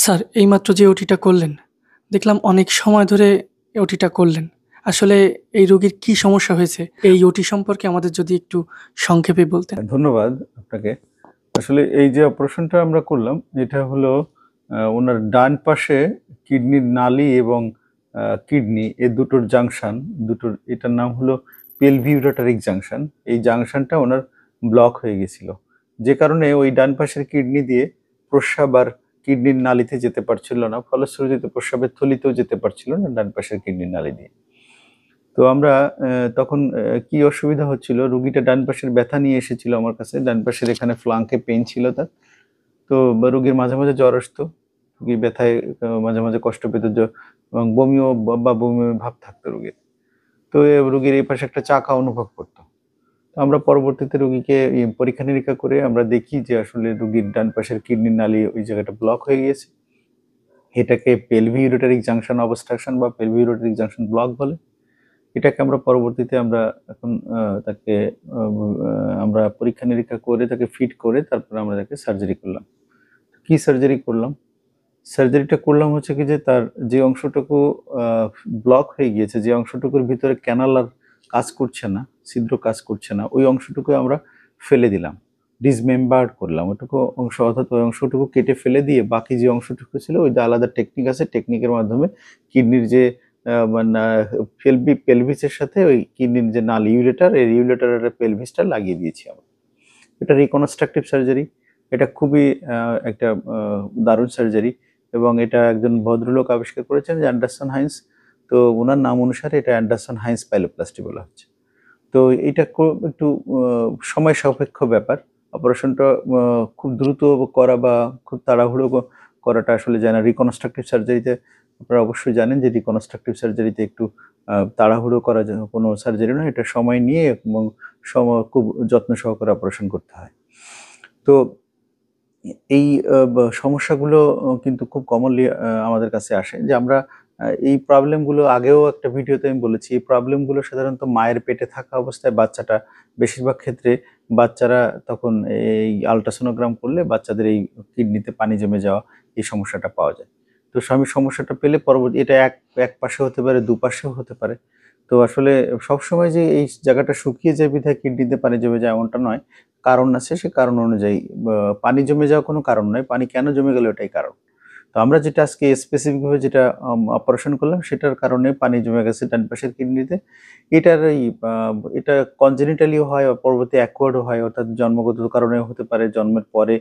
Sir এইমাত্র যে ওটিটা করলেন, দেখলাম অনেক সময় ধরে ওটিটা করলেন। আসলে এই রোগীর কি সমস্যা হয়েছে? এই ওটি সম্পর্কে আমাদের যদি একটু সংক্ষেপে বলতেন। ধন্যবাদ আপনাকে। আসলে এই যে অপারেশনটা আমরা করলাম, এটা হলো ওনার ডান পাশে কিডনির নালি এবং কিডনি এ দুটোর জাংশন, এটার নাম হলো পেলভিউরেটারিক জাংশন। এই জাংশনটা ওনার ব্লক হয়ে গেছিল, যে কারণে ওই ডান পাশের কিডনি দিয়ে প্রস্রাব আর কিডনির নালিতে যেতে পারছিল না, ফলশ্রুতিতে প্রস্রাবের থলিতেও যেতে পারছিল না ডান পাশের কিডনির নালি দিয়ে। তো আমরা তখন কি অসুবিধা হচ্ছিল, রুগীটা ডান পাশের ব্যথা নিয়ে এসেছিল আমার কাছে। ডান পাশের এখানে ফ্লাঙ্কে পেইন ছিল তার। তো রুগীর মাঝে মাঝে জ্বর আসতো, রুগী ব্যথায় মাঝে মাঝে কষ্ট পেত, এবং বমিও বা বমি ভাব থাকতো রুগীর। তো রুগীর এই পাশে একটা চাকা অনুভব করতো। তো আমরা পরবর্তীতে রুগীকে পরীক্ষা নিরীক্ষা করে আমরা দেখি যে আসলে রুগীর ডান পাশের কিডনির নালি ওই জায়গাটা ব্লক হয়ে গিয়েছে। এটাকে পেলভিউরেটারিক জাংশন অবস্ট্রাকশন বা পেলভিউরেটারিক জাংশন ব্লক বলে। এটাকে আমরা পরবর্তীতে আমরা এখন তাকে আমরা পরীক্ষা নিরীক্ষা করে তাকে ফিট করে তারপরে আমরা তাকে সার্জারি করলাম। কি সার্জারি করলাম? সার্জারিটা করলাম হচ্ছে কি যে তার যে অংশটুকু ব্লক হয়ে গিয়েছে, যে অংশটুকুর ভিতরে ক্যানাল আর কাজ করছে না, ছিদ্র কাজ করছে না, ওই অংশটুকু আমরা ফেলে দিলাম, ডিসমেম্বার্ড করলাম ওটুকু অংশ, অর্থাৎ ওই অংশটুকু কেটে ফেলে দিয়ে বাকি যে অংশটুকু ছিল ওই যে আলাদা টেকনিক আছে, টেকনিকের মাধ্যমে কিডনির যে মানে পেলভিসের সাথে ওই কিডনির যে নাল ইউরেটার, এই ইউরেটারের পেলভিসটা লাগিয়ে দিয়েছি আমরা। এটা রিকনস্ট্রাকটিভ সার্জারি। এটা খুবই একটা দারুণ সার্জারি, এবং এটা একজন ভদ্রলোক আবিষ্কার করেছেন যে অ্যান্ডারসন হাইন্স। তো ওনার নাম অনুসারে এটা অ্যান্ডারসন হাইন্স পাইলোপ্লাস্টি বলা হচ্ছে। তো এটা একটু সময় সাপেক্ষ ব্যাপার। অপারেশনটা খুব দ্রুত করা বা খুব তাড়াহুড়ো করাটা আসলে যায় না। রিকনস্ট্রাকটিভ সার্জারিতে আপনারা অবশ্যই জানেন যে রিকনস্ট্রাকটিভ সার্জারিতে একটু তাড়াহুড়ো করা কোনো সার্জারি নয়, এটা সময় নিয়ে এবং খুব যত্ন সহকারে অপারেশন করতে হয়। তো এই সমস্যাগুলো কিন্তু খুব কমনলি আমাদের কাছে আসে, যে আমরা এই প্রবলেমগুলো আগেও একটা ভিডিওতে আমি বলেছি। এই প্রবলেমগুলো সাধারণত মায়ের পেটে থাকা অবস্থায় বাচ্চাটা, বেশিরভাগ ক্ষেত্রে বাচ্চারা তখন এই আল্ট্রাসোনোগ্রাম করলে বাচ্চাদের এই কিডনিতে পানি জমে যাওয়া, এই সমস্যাটা পাওয়া যায়। তো আমি সমস্যাটা পেলে পরবর্তী এটা এক পাশে হতে পারে, দুপাশেও হতে পারে। তো আসলে সবসময় যে এই জায়গাটা শুকিয়ে যায় বিধায় কিডনিতে পানি জমে যায় এমনটা নয়। কারণ আছে, সে কারণ অনুযায়ী পানি জমে যাওয়া কোনো কারণ নয়। পানি কেন জমে গেল এটাই কারণ। তো আমরা যেটা আজকে স্পেসিফিক ভাবে যেটা অপারেশন করলাম সেটার কারণে পানি জমে গেছে ডান পাশের কিডনিতে। এটার এই এটা কনজেনিটালিও হয়, পরবর্তী অ্যাকোয়ার্ডও হয়, অর্থাৎ জন্মগত কারণেও হতে পারে, জন্মের পরে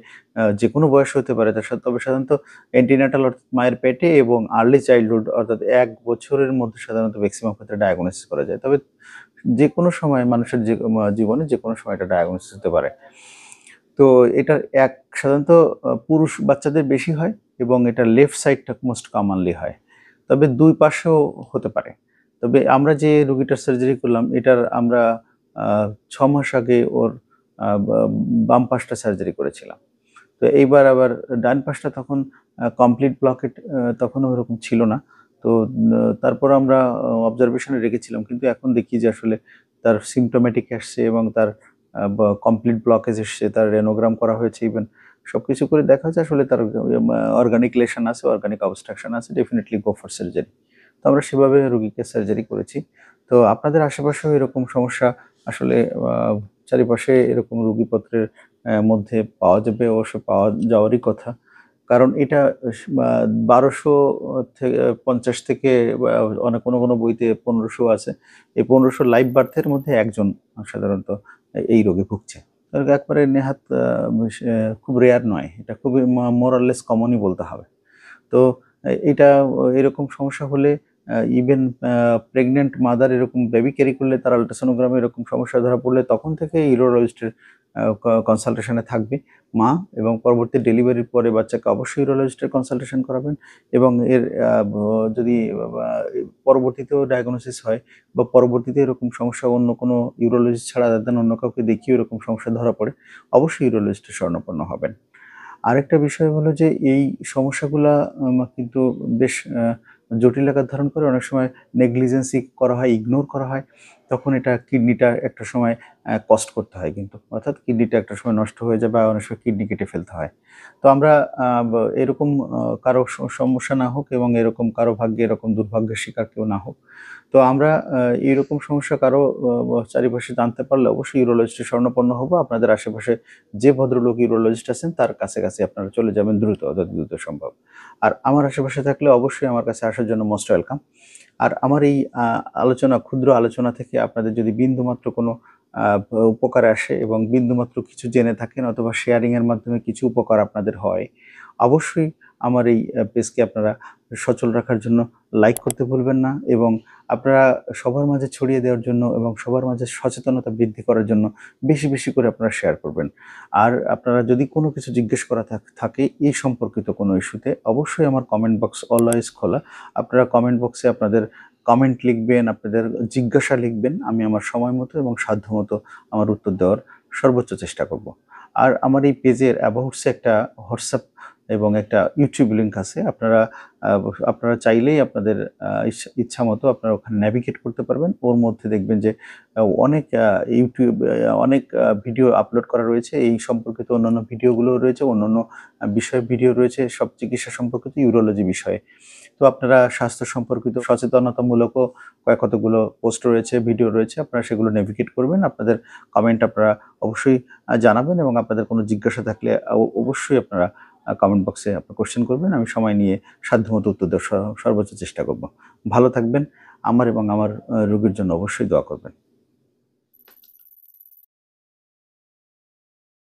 যেকোনো বয়সে হতে পারে। তবে সাধারণত অ্যান্টিনাটাল অর্থাৎ মায়ের পেটে এবং আর্লি চাইল্ডহুড অর্থাৎ ১ বছরের মধ্যে সাধারণত ম্যাক্সিমাম ক্ষেত্রে ডায়াগনোসিস করা যায়। তবে যেকোনো সময় মানুষের জীবনে যেকোনো সময় এটা ডায়াগনোসিস হতে পারে। তো এটার সাধারণত পুরুষ বাচ্চাদের বেশি হয়, এবং এটা লেফট সাইডটা মোস্ট কমনলি হয়। তবে ২ পাশেও হতে পারে। তবে আমরা যে রোগীটার সার্জারি করলাম এটার আমরা ৬ মাস আগে ওর বাম পাশটা সার্জারি করেছিলাম। তো এইবার আবার ডান পাশটা তখন কমপ্লিট ব্লকেড, তখনও ওরকম ছিল না। তো তারপর আমরা অবজারভেশনে রেখেছিলাম। কিন্তু এখন দেখি যে আসলে তার সিম্পটোমেটিক আসছে এবং তার কমপ্লিট ব্লকেজ এসছে, তার রেনোগ্রাম করা হয়েছে ইভেন। সবকিছু করে দেখা যাচ্ছে আসলে তার অর্গানিক লেশন আছে, অর্গানিক অবস্ট্রাকশন আছে, ডেফিনিটলি গো ফর সার্জারি। তো আমরা সেভাবে রোগীকে সার্জারি করেছি। তো আপনাদের আশেপাশেও এরকম সমস্যা আসলে চারিপাশে এরকম রোগীপত্রের মধ্যে পাওয়া যাবে, অবশ্য পাওয়া যাওয়ারই কথা। কারণ এটা ১২০০ থেকে ৫০ থেকে অনেক কোনো বইতে ১৫০০ আছে। এই ১৫০০ লাইভ বার্থের মধ্যে একজন সাধারণত এই রোগে ভুগছে। একবারে নেহাত খুব রেয়ার নয়। এটা খুবই মোর অর লেস কমনই বলতে হবে। তো এটা এরকম সমস্যা হলে ইভেন প্রেগন্যান্ট মাদার এরকম বেবি ক্যারি করলে তার আল্ট্রাসোনোগ্রামে এরকম সমস্যা ধরা পড়লে তখন থেকে ইউরোলজিস্টের কনসালটেশনে থাকবে মা, এবং পরবর্তী ডেলিভারির পরে বাচ্চাকে অবশ্যই ইউরোলজিস্টের কনসালটেশন করাবেন। এবং এর যদি পরবর্তীতেও ডায়াগনোসিস হয় বা পরবর্তীতে এরকম সমস্যা অন্য কোনো ইউরোলজিস্ট ছাড়া দেন অন্য কাউকে দেখিয়ে এরকম সমস্যা ধরা পড়ে, অবশ্যই ইউরোলজিস্টের শরণাপন্ন হবেন। আরেকটা বিষয় হলো যে এই সমস্যাগুলা কিন্তু বেশ জটিল আকার ধারণ করে। অনেক সময় নেগলিজেন্সি করা হয়, ইগনোর করা হয়। তখন এটা কিডনিটা একটা সময় কস্ট করতে হয়, কিন্তু অর্থাৎ কিডনিটা একটা সময় নষ্ট হয়ে যায় বা অনেক সময় কিডনি কেটে ফেলতে হয়। তো আমরা এরকম কারো সমস্যা না হোক এবং এরকম কারো ভাগ্যে এরকম দুর্ভাগ্যের শিকার কেউ না হোক। তো আমরা এইরকম সমস্যা কারো চারিপাশে জানতে পারলে অবশ্যই ইউরোলজিস্টের শরণাপন্ন হবো। আপনাদের আশেপাশে যে ভদ্রলোক ইউরোলজিস্ট আছেন তার কাছাকাছি আপনারা চলে যাবেন দ্রুত, যত দ্রুত সম্ভব। আর আমার আশেপাশে থাকলে অবশ্যই আমার কাছে আসার জন্য মোস্ট ওয়েলকাম। আর আমার এই আলোচনা, ক্ষুদ্র আলোচনা থেকে আপনাদের যদি বিন্দুমাত্র কোনো উপকার আসে এবং বিন্দুমাত্র কিছু জেনে থাকেন অথবা শেয়ারিং এর মাধ্যমে কিছু উপকার আপনাদের হয়, অবশ্যই আমার এই পেজকে আপনারা সচল রাখার জন্য লাইক করতে ভুলবেন না, এবং আপনারা সবার মাঝে ছড়িয়ে দেওয়ার জন্য এবং সবার মাঝে সচেতনতা বৃদ্ধি করার জন্য বেশি বেশি করে আপনারা শেয়ার করবেন। আর আপনারা যদি কোনো কিছু জিজ্ঞেস করা থাকে এই সম্পর্কিত কোনো ইস্যুতে, অবশ্যই আমার কমেন্ট বক্স অলওয়েজ খোলা। আপনারা কমেন্ট বক্সে আপনাদের কমেন্ট লিখবেন, আপনাদের জিজ্ঞাসা লিখবেন। আমি আমার সময় মতো এবং সাধ্য মতো আমার উত্তর দেওয়ার সর্বোচ্চ চেষ্টা করব। আর আমার এই পেজের অ্যাবাউটসে একটা হোয়াটসঅ্যাপ এবং একটা ইউটিউব লিঙ্ক আছে। আপনারা চাইলেই আপনাদের ইচ্ছা মতো আপনারা ওখানে নেভিগেট করতে পারবেন। ওর মধ্যে দেখবেন যে অনেক ইউটিউব অনেক ভিডিও আপলোড করা রয়েছে, এই সম্পর্কিত অন্যান্য ভিডিওগুলোও রয়েছে, অন্যান্য বিষয় ভিডিও রয়েছে, সব চিকিৎসা সম্পর্কিত ইউরোলজি বিষয়ে। তো আপনারা স্বাস্থ্য সম্পর্কিত সচেতনতামূলকও কতগুলো পোস্ট রয়েছে, ভিডিও রয়েছে, আপনারা সেগুলো নেভিগেট করবেন। আপনাদের কমেন্ট আপনারা অবশ্যই জানাবেন এবং আপনাদের কোনো জিজ্ঞাসা থাকলে অবশ্যই আপনারা কমেন্ট বক্সে আপনার কোশ্চেন করবেন। আমি সময় নিয়ে সাধ্যমতো উত্তর দেওয়ার সর্বোচ্চ চেষ্টা করব। ভালো থাকবেন। আমার এবং আমার রোগীর জন্য অবশ্যই দোয়া করবেন।